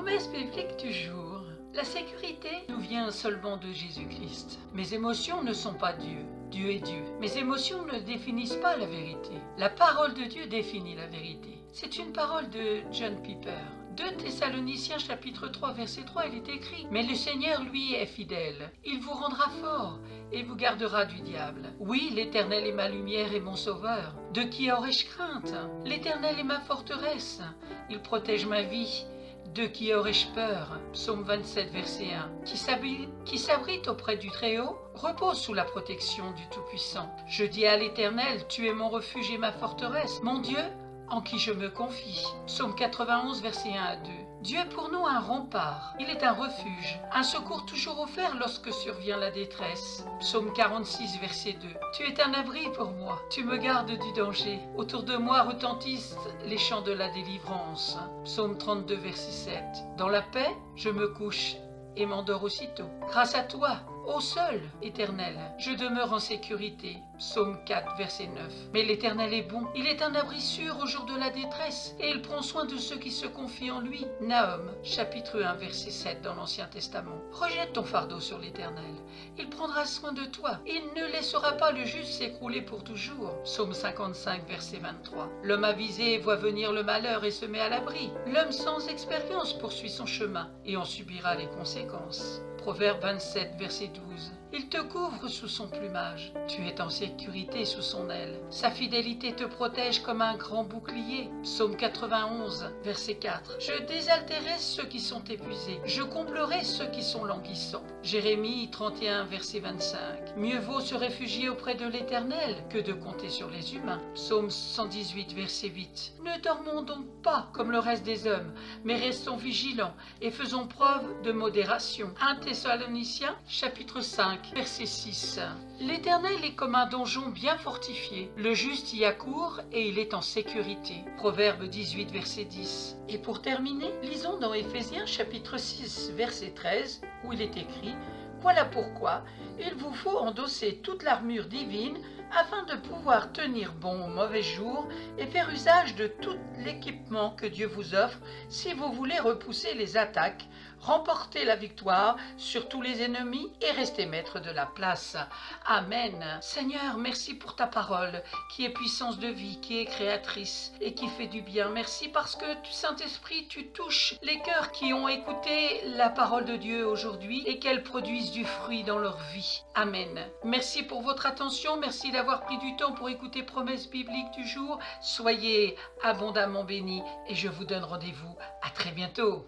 Promesse biblique du jour. La sécurité nous vient seulement de Jésus-Christ. Mes émotions ne sont pas Dieu. Dieu est Dieu. Mes émotions ne définissent pas la vérité. La parole de Dieu définit la vérité. C'est une parole de John Piper. 2 Thessaloniciens chapitre 3 verset 3, il est écrit: Mais le Seigneur, lui, est fidèle. Il vous rendra fort et vous gardera du diable. Oui, l'Éternel est ma lumière et mon sauveur. De qui aurais-je crainte? L'Éternel est ma forteresse. Il protège ma vie. De qui aurais-je peur? Psaume 27, verset 1. Qui s'abrite auprès du Très-Haut repose sous la protection du Tout-Puissant. Je dis à l'Éternel, tu es mon refuge et ma forteresse, mon Dieu, en qui je me confie. Psaume 91, verset 1 à 2. Dieu est pour nous un rempart, il est un refuge, un secours toujours offert lorsque survient la détresse. Psaume 46, verset 2. Tu es un abri pour moi, tu me gardes du danger. Autour de moi retentissent les chants de la délivrance. Psaume 32, verset 7. Dans la paix, je me couche et m'endors aussitôt. Grâce à toi, ô seul, Éternel, je demeure en sécurité. Psaume 4, verset 9. Mais l'Éternel est bon, il est un abri sûr au jour de la détresse, et il prend soin de ceux qui se confient en lui. Nahum, chapitre 1, verset 7 dans l'Ancien Testament. Rejette ton fardeau sur l'Éternel, il prendra soin de toi, il ne laissera pas le juste s'écrouler pour toujours. Psaume 55, verset 23. L'homme avisé voit venir le malheur et se met à l'abri. L'homme sans expérience poursuit son chemin, et en subira les conséquences. Proverbe 27, verset 12. Il te couvre sous son plumage. Tu es en sécurité sous son aile. Sa fidélité te protège comme un grand bouclier. Psaume 91, verset 4. Je désaltérerai ceux qui sont épuisés. Je comblerai ceux qui sont languissants. Jérémie 31, verset 25. Mieux vaut se réfugier auprès de l'Éternel que de compter sur les humains. Psaume 118, verset 8. Ne dormons donc pas comme le reste des hommes, mais restons vigilants et faisons preuve de modération. 1 Thessaloniciens, chapitre 5. Verset 6. L'Éternel est comme un donjon bien fortifié. Le juste y accourt et il est en sécurité. Proverbe 18, verset 10. Et pour terminer, lisons dans Éphésiens chapitre 6, verset 13, où il est écrit: Voilà pourquoi il vous faut endosser toute l'armure divine afin de pouvoir tenir bon au mauvais jour et faire usage de tout l'équipement que Dieu vous offre si vous voulez repousser les attaques, remporter la victoire sur tous les ennemis et rester maître de la place. Amen. Seigneur, merci pour ta parole qui est puissance de vie, qui est créatrice et qui fait du bien. Merci parce que, Saint-Esprit, tu touches les cœurs qui ont écouté la parole de Dieu aujourd'hui et qu'elle produise du fruit dans leur vie. Amen. Merci pour votre attention. Merci d'avoir pris du temps pour écouter Promesse biblique du jour. Soyez abondamment bénis et je vous donne rendez-vous à très bientôt.